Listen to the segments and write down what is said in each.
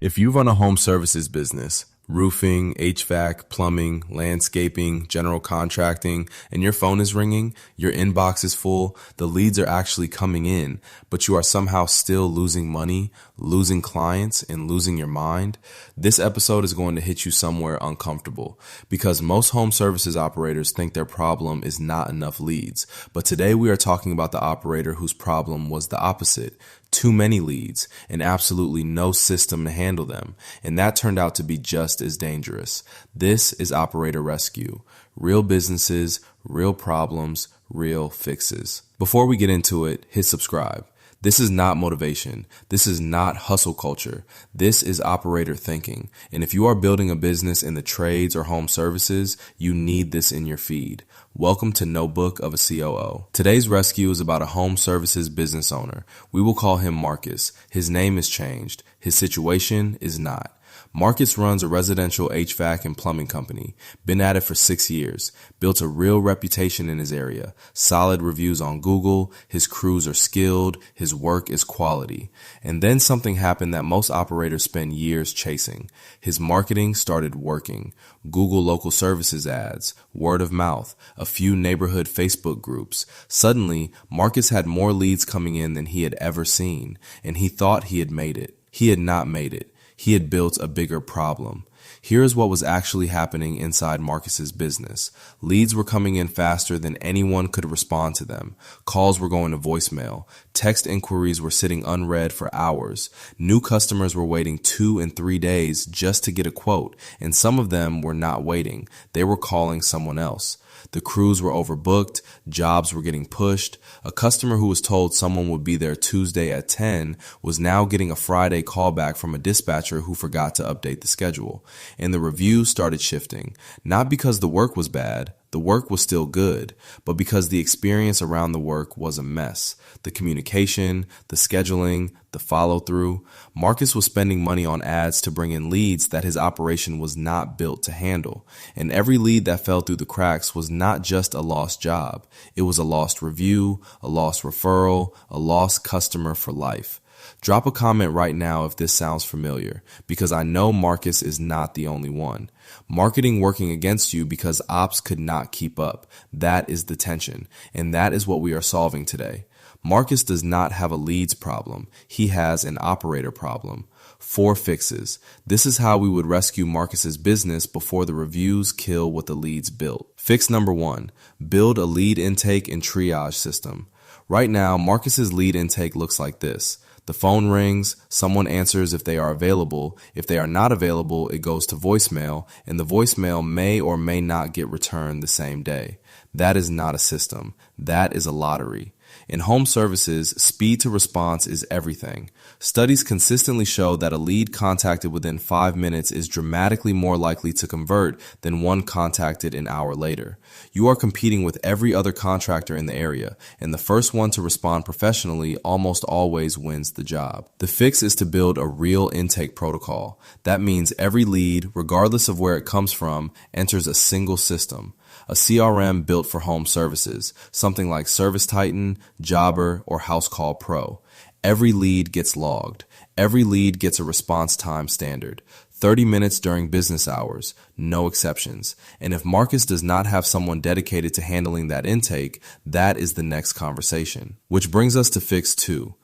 If you run a home services business, roofing, HVAC, plumbing, landscaping, general contracting, and your phone is ringing, your inbox is full, the leads are actually coming in, but you are somehow still losing money, losing clients, and losing your mind, this episode is going to hit you somewhere uncomfortable because most home services operators think their problem is not enough leads. But today we are talking about the operator whose problem was the opposite. Too many leads and absolutely no system to handle them. And that turned out to be just as dangerous. This is Operator Rescue. Real businesses, real problems, real fixes. Before we get into it, hit subscribe. This is not motivation. This is not hustle culture. This is operator thinking. And if you are building a business in the trades or home services, you need this in your feed. Welcome to Notebook of a COO. Today's rescue is about a home services business owner. We will call him Marcus. His name is changed. His situation is not. Marcus runs a residential HVAC and plumbing company, been at it for 6 years, built a real reputation in his area, solid reviews on Google, his crews are skilled, his work is quality. And then something happened that most operators spend years chasing. His marketing started working. Google local services ads, word of mouth, a few neighborhood Facebook groups. Suddenly, Marcus had more leads coming in than he had ever seen, and he thought he had made it. He had not made it. He had built a bigger problem. Here's what was actually happening inside Marcus's business. Leads were coming in faster than anyone could respond to them. Calls were going to voicemail. Text inquiries were sitting unread for hours. New customers were waiting 2 and 3 days just to get a quote, and some of them were not waiting. They were calling someone else. The crews were overbooked, jobs were getting pushed. A customer who was told someone would be there Tuesday at 10 was now getting a Friday callback from a dispatcher who forgot to update the schedule. And the reviews started shifting, not because the work was bad. The work was still good, but because the experience around the work was a mess. The communication, the scheduling, the follow-through. Marcus was spending money on ads to bring in leads that his operation was not built to handle. And every lead that fell through the cracks was not just a lost job. It was a lost review, a lost referral, a lost customer for life. Drop a comment right now if this sounds familiar, because I know Marcus is not the only one. Marketing working against you because ops could not keep up. That is the tension, and that is what we are solving today. Marcus does not have a leads problem. He has an operator problem. 4 fixes. This is how we would rescue Marcus's business before the reviews kill what the leads built. Fix number 1, build a lead intake and triage system. Right now, Marcus's lead intake looks like this. The phone rings, someone answers if they are available. If they are not available, it goes to voicemail, and the voicemail may or may not get returned the same day. That is not a system. That is a lottery. In home services, speed to response is everything. Studies consistently show that a lead contacted within 5 minutes is dramatically more likely to convert than one contacted an hour later. You are competing with every other contractor in the area, and the first one to respond professionally almost always wins the job. The fix is to build a real intake protocol. That means every lead, regardless of where it comes from, enters a single system. A CRM built for home services, something like Service Titan, Jobber, or House Call Pro. Every lead gets logged. Every lead gets a response time standard. 30 minutes during business hours, no exceptions. And if Marcus does not have someone dedicated to handling that intake, that is the next conversation. Which brings us to fix 2.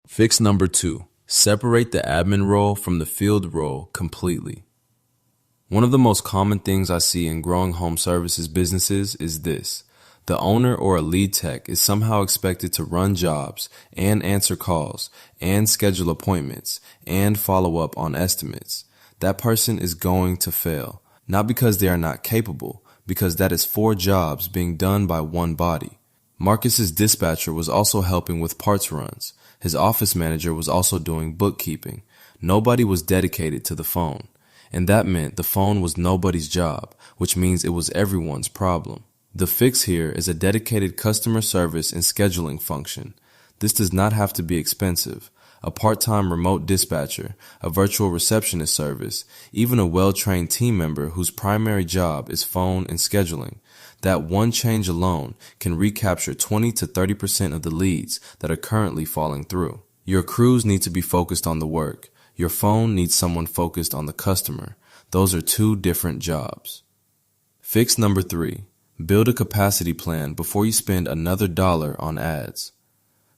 Fix number 2, separate the admin role from the field role completely. One of the most common things I see in growing home services businesses is this. The owner or a lead tech is somehow expected to run jobs and answer calls and schedule appointments and follow up on estimates. That person is going to fail, not because they are not capable, because that is 4 jobs being done by one body. Marcus's dispatcher was also helping with parts runs. His office manager was also doing bookkeeping. Nobody was dedicated to the phone. And that meant the phone was nobody's job, which means it was everyone's problem. The fix here is a dedicated customer service and scheduling function. This does not have to be expensive. A part-time remote dispatcher, a virtual receptionist service, even a well-trained team member whose primary job is phone and scheduling. That one change alone can recapture 20 to 30% of the leads that are currently falling through. Your crews need to be focused on the work. Your phone needs someone focused on the customer. Those are two different jobs. Fix number 3. Build a capacity plan before you spend another dollar on ads.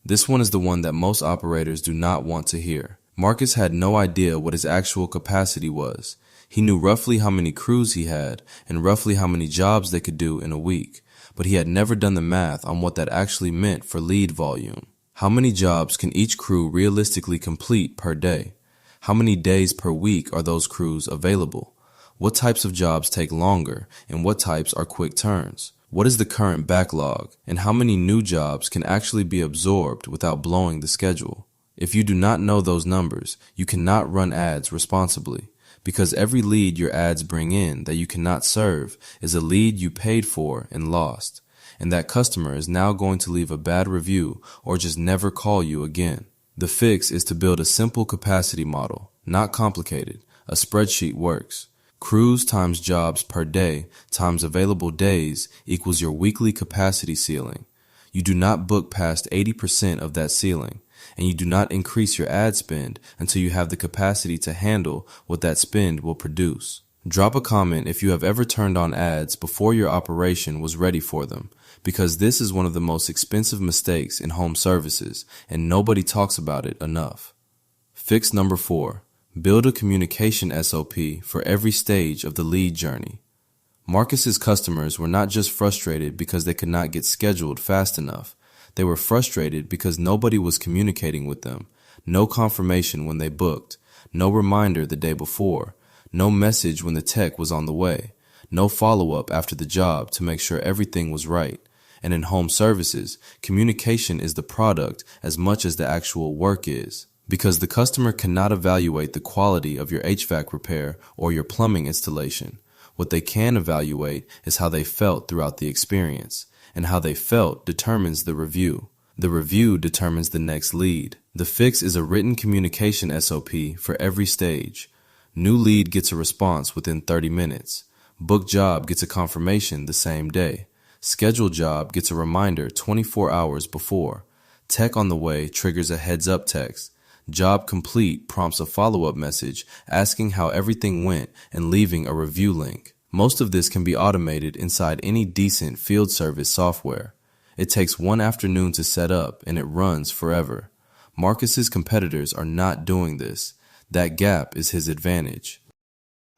This one is the one that most operators do not want to hear. Marcus had no idea what his actual capacity was. He knew roughly how many crews he had and roughly how many jobs they could do in a week, but he had never done the math on what that actually meant for lead volume. How many jobs can each crew realistically complete per day? How many days per week are those crews available? What types of jobs take longer and what types are quick turns? What is the current backlog and how many new jobs can actually be absorbed without blowing the schedule? If you do not know those numbers, you cannot run ads responsibly, because every lead your ads bring in that you cannot serve is a lead you paid for and lost, and that customer is now going to leave a bad review or just never call you again. The fix is to build a simple capacity model, not complicated. A spreadsheet works. Crews times jobs per day times available days equals your weekly capacity ceiling. You do not book past 80% of that ceiling, and you do not increase your ad spend until you have the capacity to handle what that spend will produce. Drop a comment if you have ever turned on ads before your operation was ready for them, because this is one of the most expensive mistakes in home services, and nobody talks about it enough. Fix number 4. Build a communication SOP for every stage of the lead journey. Marcus's customers were not just frustrated because they could not get scheduled fast enough. They were frustrated because nobody was communicating with them. No confirmation when they booked. No reminder the day before. No message when the tech was on the way. No follow-up after the job to make sure everything was right. And in home services, communication is the product as much as the actual work is. Because the customer cannot evaluate the quality of your HVAC repair or your plumbing installation. What they can evaluate is how they felt throughout the experience, and how they felt determines the review. The review determines the next lead. The fix is a written communication SOP for every stage. New lead gets a response within 30 minutes. Book job gets a confirmation the same day. Scheduled job gets a reminder 24 hours before. Tech on the way triggers a heads-up text. Job complete prompts a follow-up message asking how everything went and leaving a review link. Most of this can be automated inside any decent field service software. It takes one afternoon to set up and it runs forever. Marcus's competitors are not doing this. That gap is his advantage.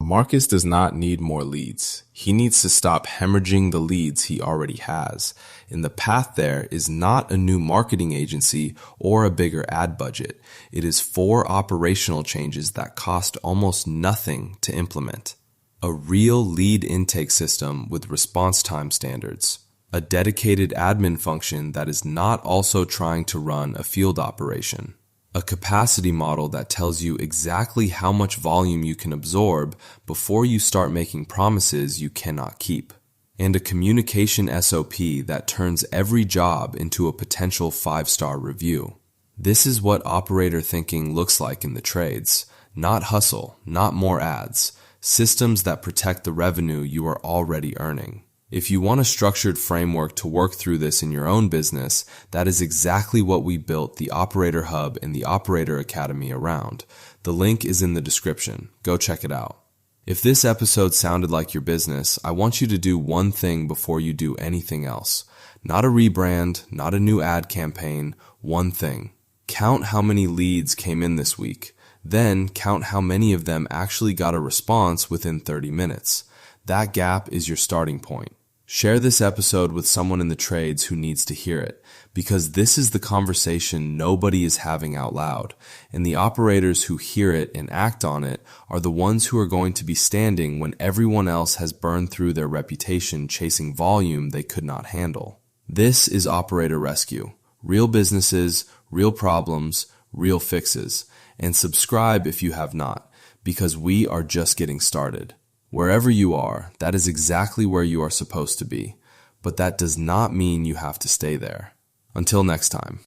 Marcus does not need more leads. He needs to stop hemorrhaging the leads he already has. And the path there is not a new marketing agency or a bigger ad budget. It is 4 operational changes that cost almost nothing to implement. A real lead intake system with response time standards. A dedicated admin function that is not also trying to run a field operation. A capacity model that tells you exactly how much volume you can absorb before you start making promises you cannot keep. And a communication SOP that turns every job into a potential 5-star review. This is what operator thinking looks like in the trades. Not hustle, not more ads. Systems that protect the revenue you are already earning. If you want a structured framework to work through this in your own business, that is exactly what we built the Operator Hub and the Operator Academy around. The link is in the description. Go check it out. If this episode sounded like your business, I want you to do one thing before you do anything else. Not a rebrand, not a new ad campaign, one thing. Count how many leads came in this week. Then count how many of them actually got a response within 30 minutes. That gap is your starting point. Share this episode with someone in the trades who needs to hear it, because this is the conversation nobody is having out loud, and the operators who hear it and act on it are the ones who are going to be standing when everyone else has burned through their reputation chasing volume they could not handle. This is Operator Rescue. Real businesses, real problems, real fixes. And subscribe if you have not, because we are just getting started. Wherever you are, that is exactly where you are supposed to be, but that does not mean you have to stay there. Until next time.